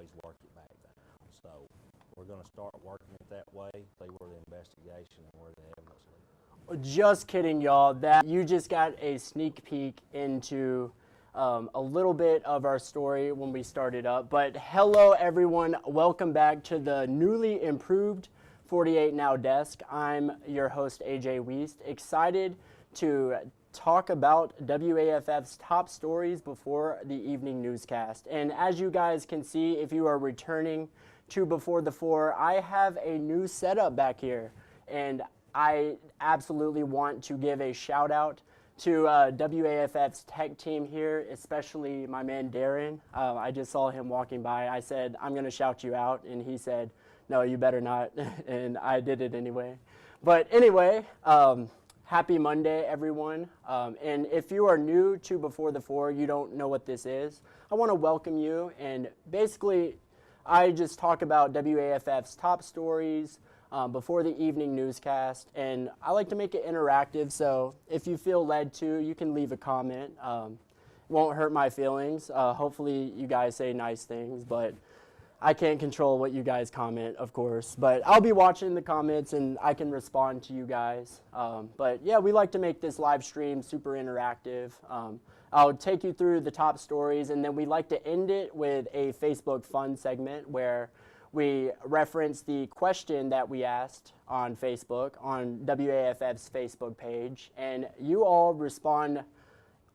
always work it back down. So we're going to start working it that way, see where the investigation and where the evidence leads. Just kidding, y'all. That you just got a sneak peek into a little bit of our story when we started up. But hello, everyone. Welcome back to the newly improved 48 Now desk. I'm your host, A.J. Wuest. Excited to talk about WAFF's top stories before the evening newscast. And as you guys can see, if you are returning to Before the Four, I have a new setup back here. And I absolutely want to give a shout out to WAFF's tech team here, especially my man Darren. I just saw him walking by. I said, I'm going to shout you out. And he said, no, you better not. And I did it anyway. But anyway, happy Monday, everyone. And if you are new to Before the Four, you don't know what this is, I want to welcome you. And basically, I just talk about WAFF's top stories before the evening newscast, and I like to make it interactive, so if you feel led to, you can leave a comment. Won't hurt my feelings. Hopefully you guys say nice things, but I can't control what you guys comment, of course. But I'll be watching the comments and I can respond to you guys. But yeah, we like to make this live stream super interactive. I'll take you through the top stories, and then we like to end it with a Facebook fun segment where we reference the question that we asked on Facebook, on WAFF's Facebook page, and you all respond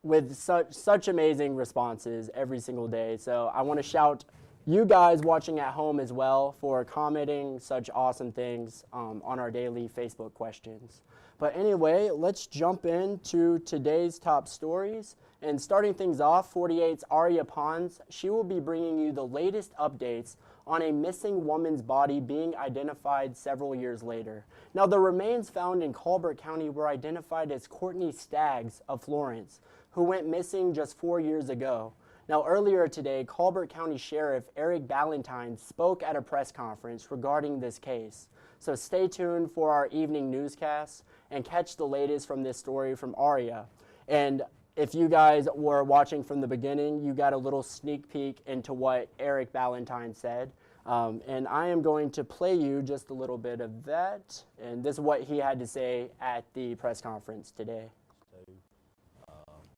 with such amazing responses every single day. So I want to shout you guys watching at home as well for commenting such awesome things on our daily Facebook questions. But anyway, let's jump into today's top stories. And starting things off, 48's Aria Pons, she will be bringing you the latest updates on a missing woman's body being identified several years later. Now, the remains found in Colbert County were identified as Courtney Staggs of Florence, who went missing just 4 years ago. Now, earlier today, Colbert County Sheriff Eric Ballantyne spoke at a press conference regarding this case. So stay tuned for our evening newscasts and catch the latest from this story from Aria. And if you guys were watching from the beginning, you got a little sneak peek into what Eric Ballantyne said. And I am going to play you just a little bit of that. And this is what he had to say at the press conference today.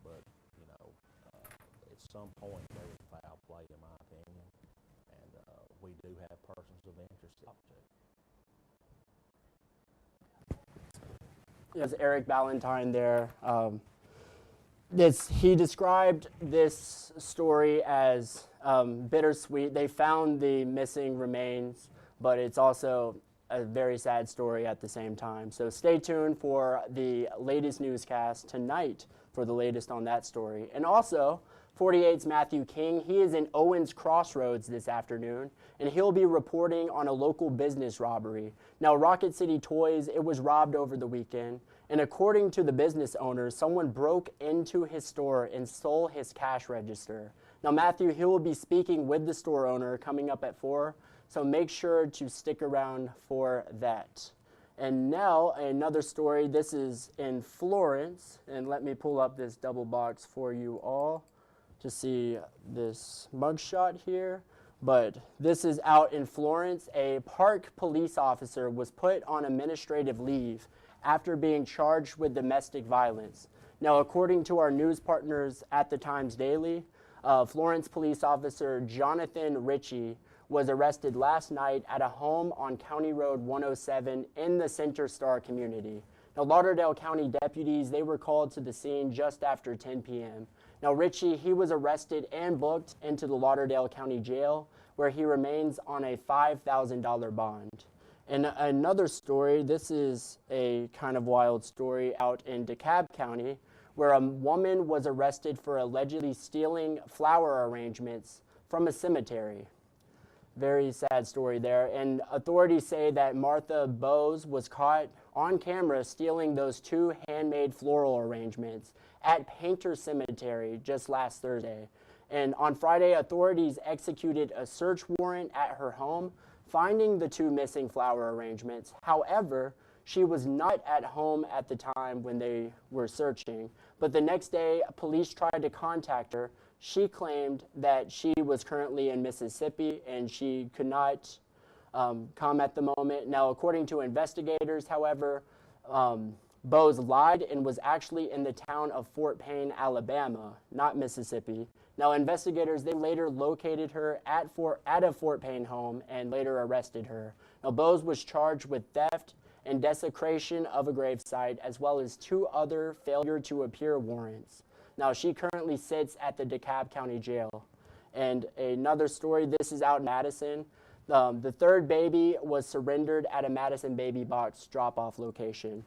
But, you know, at some point there was foul play, in my opinion. And we do have persons of interest up to. There's Eric Ballantyne there. He described this story as bittersweet. They found the missing remains, but it's also a very sad story at the same time. So stay tuned for the latest newscast tonight for the latest on that story. And also, 48's Matthew King, he is in Owens Crossroads this afternoon, and he'll be reporting on a local business robbery. Now, Rocket City Toys, it was robbed over the weekend, and according to the business owner, someone broke into his store and stole his cash register. Now, Matthew, he will be speaking with the store owner coming up at 4, so make sure to stick around for that. And now, another story. This is in Florence, and let me pull up this double box for you all to see this mugshot here. But this is out in Florence. A park police officer was put on administrative leave after being charged with domestic violence. Now, according to our news partners at the Times Daily, Florence police officer Jonathan Ritchie was arrested last night at a home on County Road 107 in the Center Star community. Now, Lauderdale County deputies, they were called to the scene just after 10 p.m. Now, Ritchie, he was arrested and booked into the Lauderdale County Jail, where he remains on a $5,000 bond. And another story, this is a kind of wild story out in DeKalb County, where a woman was arrested for allegedly stealing flower arrangements from a cemetery. Very sad story there. And authorities say that Martha Bowes was caught on camera stealing those 2 handmade floral arrangements at Painter Cemetery just last Thursday. And on Friday, authorities executed a search warrant at her home, finding the 2 missing flower arrangements. However, She was not at home at the time when they were searching, but the next day, police tried to contact her. She claimed that she was currently in Mississippi and she could not come at the moment. Now, according to investigators, however, Bose lied and was actually in the town of Fort Payne, Alabama, not Mississippi. Now, investigators, they later located her at a Fort Payne home and later arrested her. Now, Bose was charged with theft and desecration of a gravesite, as well as 2 other failure to appear warrants. Now, she currently sits at the DeKalb County Jail. And another story, this is out in Madison. The 3rd baby was surrendered at a Madison baby box drop-off location.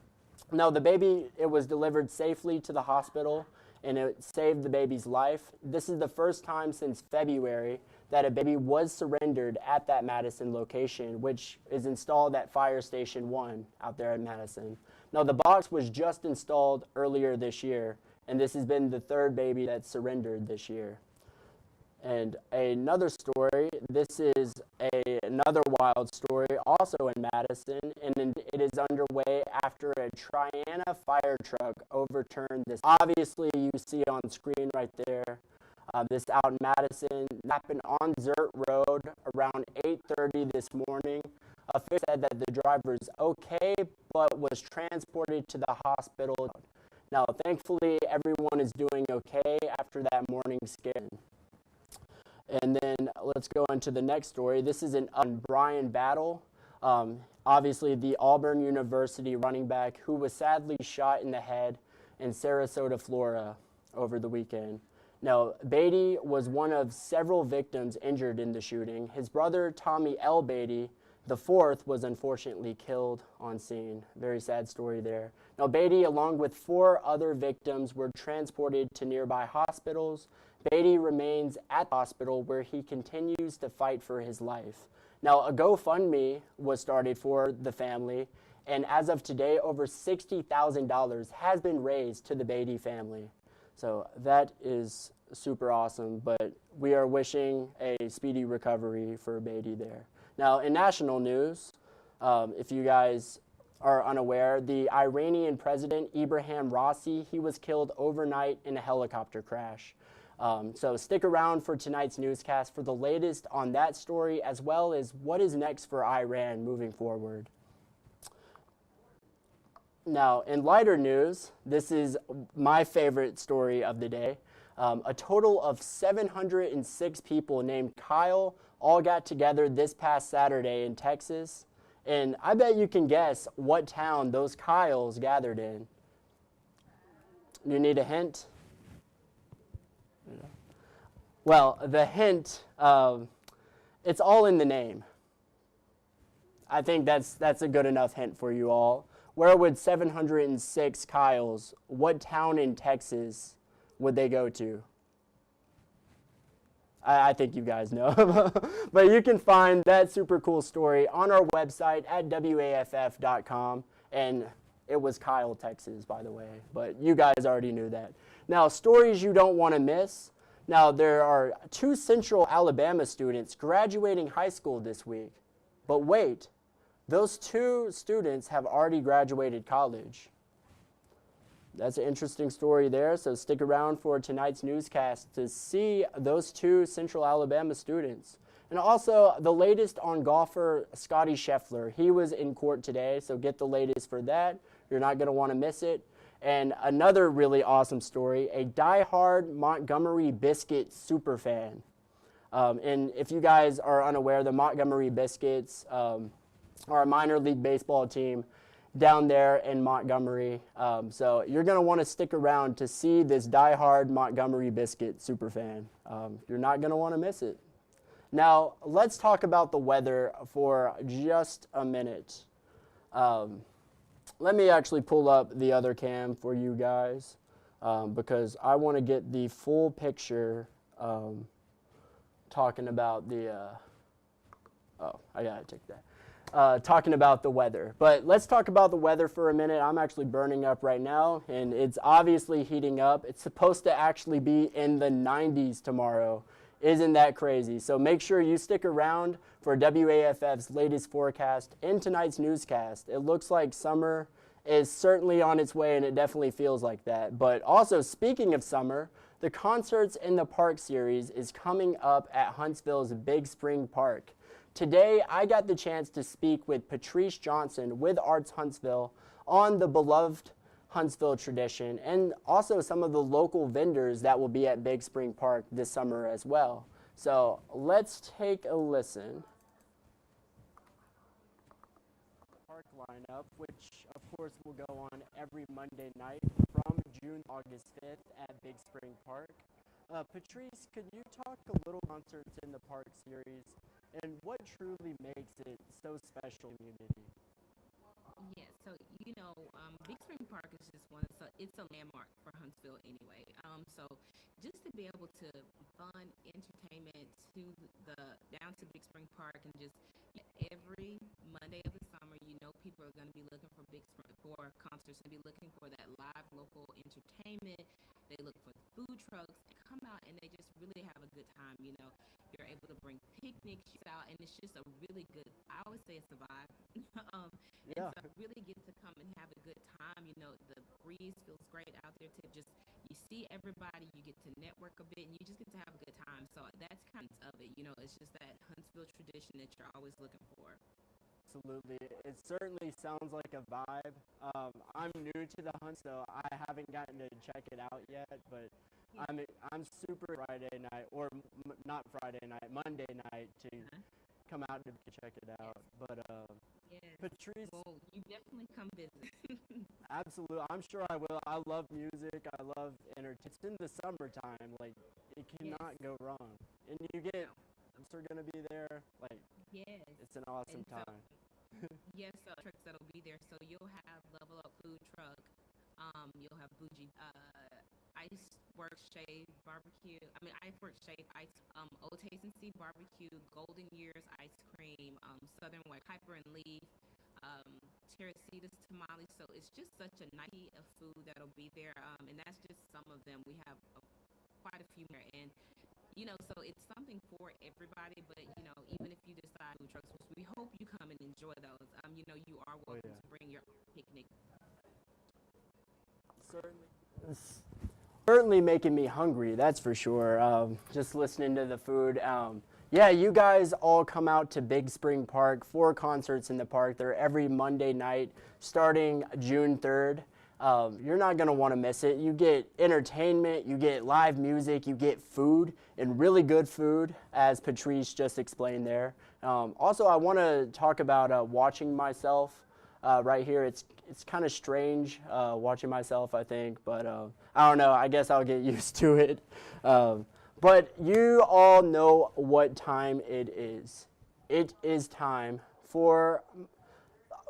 Now, the baby, it was delivered safely to the hospital, and it saved the baby's life. This is the first time since February that a baby was surrendered at that Madison location, which is installed at Fire Station 1 out there at Madison. Now, the box was just installed earlier this year, and this has been the 3rd baby that's surrendered this year. And another story, this is another wild story, also in Madison, and it is underway after a Triana fire truck overturned this. Obviously, you see on screen right there, this out in Madison, happened on Zert Road around 8:30 this morning. Officials said that the driver is okay, but was transported to the hospital. Now, thankfully, everyone is doing okay after that morning scare. And then let's go into the next story. This is an Brian Battle, obviously the Auburn University running back who was sadly shot in the head in Sarasota, Florida over the weekend. Now, Beatty was one of several victims injured in the shooting. His brother, Tommy L. Beatty, the 4th, was unfortunately killed on scene. Very sad story there. Now, Beatty, along with 4 other victims, were transported to nearby hospitals. Beatty remains at the hospital where he continues to fight for his life. Now, a GoFundMe was started for the family, and as of today, over $60,000 has been raised to the Beatty family. So that is super awesome, but we are wishing a speedy recovery for Beatty there. Now, in national news, if you guys are unaware, the Iranian president, Ibrahim Raisi, he was killed overnight in a helicopter crash. So stick around for tonight's newscast for the latest on that story, as well as what is next for Iran moving forward. Now, in lighter news, this is my favorite story of the day. A total of 706 people named Kyle all got together this past Saturday in Texas. And I bet you can guess what town those Kyles gathered in. You need a hint? Well, the hint, it's all in the name. I think that's a good enough hint for you all. Where would 706 Kyles, what town in Texas would they go to? I think you guys know. But you can find that super cool story on our website at waff.com. And it was Kyle, Texas, by the way. But you guys already knew that. Now, stories you don't want to miss. Now, there are 2 Central Alabama students graduating high school this week. But wait, those 2 students have already graduated college. That's an interesting story there, so stick around for tonight's newscast to see those 2 Central Alabama students. And also, the latest on golfer Scotty Scheffler. He was in court today, so get the latest for that. You're not going to want to miss it. And another really awesome story, a diehard Montgomery Biscuit superfan. And if you guys are unaware, the Montgomery Biscuits are a minor league baseball team down there in Montgomery. So you're going to want to stick around to see this diehard Montgomery Biscuit superfan. You're not going to want to miss it. Now, let's talk about the weather for just a minute. Let me actually pull up the other cam for you guys because I want to get the full picture talking about the, I gotta take that. Talking about the weather. But let's talk about the weather for a minute. I'm actually burning up right now, and it's obviously heating up. It's supposed to actually be in the 90s tomorrow Isn't that crazy? So make sure you stick around for WAFF's latest forecast in tonight's newscast. It looks like summer is certainly on its way, and it definitely feels like that. But also, speaking of summer, the Concerts in the Park series is coming up at Huntsville's Big Spring Park. Today, I got the chance to speak with Patrice Johnson with Arts Huntsville on the beloved Huntsville tradition, and also some of the local vendors that will be at Big Spring Park this summer as well. So let's take a listen. Park lineup, which of course will go on every Monday night from June August 5th at Big Spring Park. Patrice, could you talk a little Concerts in the Park series and what truly makes it so special community? Yeah, so Big Spring Park is just it's a landmark for Huntsville anyway. So just to be able to fun entertainment to the down to Big Spring Park and just every Monday of the summer, people are going to be looking for for concerts and be looking for that live local entertainment. They look for food trucks and come out and they just really have a good time. You're able to bring picnics out and it's just a really good. I always say it's a vibe. Yeah. And so really get to come and have a good time. The breeze feels great out there to just, you see everybody, you get to network a bit, and you just get to have a good time. So that's kind of it. It's just that Huntsville tradition that you're always looking for. Absolutely. It certainly sounds like a vibe. I'm new to the hunt, so I haven't gotten to check it out yet, but yeah. I'm super Friday night, or not Friday night, Monday night to come out to check it out. But yes. Patrice, well, you definitely come visit. Absolutely, I'm sure I will. I love music. I love entertainment. It's in the summertime, like it cannot go wrong. And you get, I'm sure gonna be there. Like, yes, it's an awesome time. Yes, so trucks that'll be there. So you'll have Level Up Food Truck. You'll have Bougie Ice Work Shave Barbecue. Ice Work Shave Ice. Old Taste and See Barbecue. Golden Years Ice Cream. Southern White Piper and Leaf. Terracita's Tamales. So it's just such a night of food that'll be there. And that's just some of them. We have quite a few more. And so it's something for everybody, but, even if you decide food trucks, we hope you come and enjoy those. You are welcome to bring your picnic. Certainly making me hungry, that's for sure, just listening to the food. Yeah, you guys all come out to Big Spring Park for Concerts in the Park. They're every Monday night starting June 3rd. You're not going to want to miss it. You get entertainment, you get live music, you get food, and really good food, as Patrice just explained there. Also, I want to talk about watching myself right here. It's kind of strange watching myself, I think, but I don't know. I guess I'll get used to it. But you all know what time it is. It is time for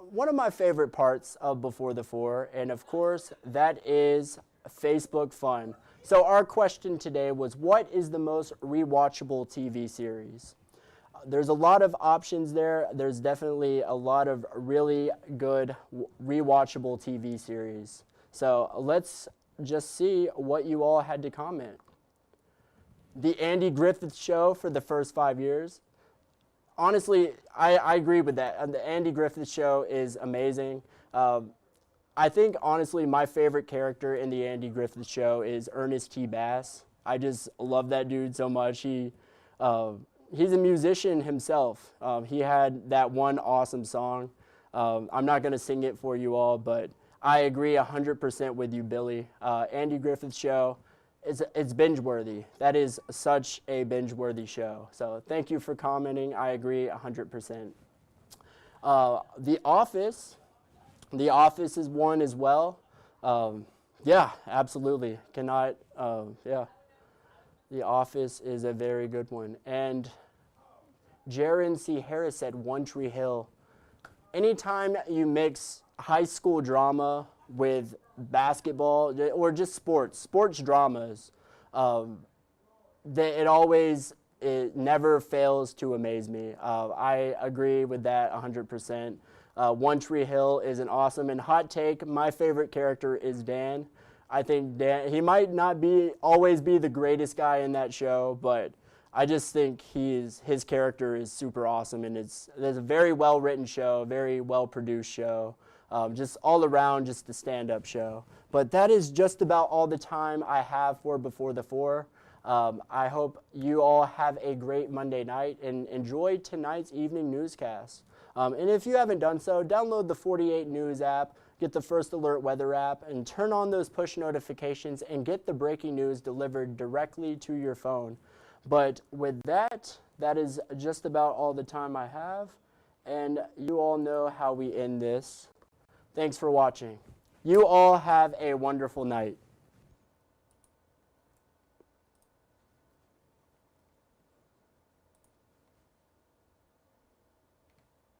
one of my favorite parts of Before the Four, and of course, that is Facebook fun. So our question today was, what is the most rewatchable TV series? There's a lot of options there. There's definitely a lot of really good rewatchable TV series. So let's just see what you all had to comment. The Andy Griffith Show for the first 5 years. Honestly, I agree with that. The Andy Griffith Show is amazing. I think, honestly, my favorite character in the Andy Griffith Show is Ernest T. Bass. I just love that dude so much. He's a musician himself. He had that one awesome song. I'm not going to sing it for you all, but I agree 100% with you, Billy. Andy Griffith Show. It's binge-worthy. That is such a binge-worthy show. So thank you for commenting. I agree 100%. The Office. The Office is one as well. Yeah, absolutely. Cannot, yeah. The Office is a very good one. And Jaron C. Harris said One Tree Hill. Anytime you mix high school drama with basketball or just sports dramas, it never fails to amaze me. I agree with that 100%. One Tree Hill is an awesome, and hot take, my favorite character is Dan. I think Dan, he might not always be the greatest guy in that show, but I just think his character is super awesome, and it's a very well written show, very well produced show, just all around just a stand up show. But that is just about all the time I have for Before the Four. I hope you all have a great Monday night and enjoy tonight's evening newscast. And if you haven't done so, download the 48 News app, get the First Alert Weather app, and turn on those push notifications and get the breaking news delivered directly to your phone. But with that, that is just about all the time I have. And you all know how we end this. Thanks for watching. You all have a wonderful night.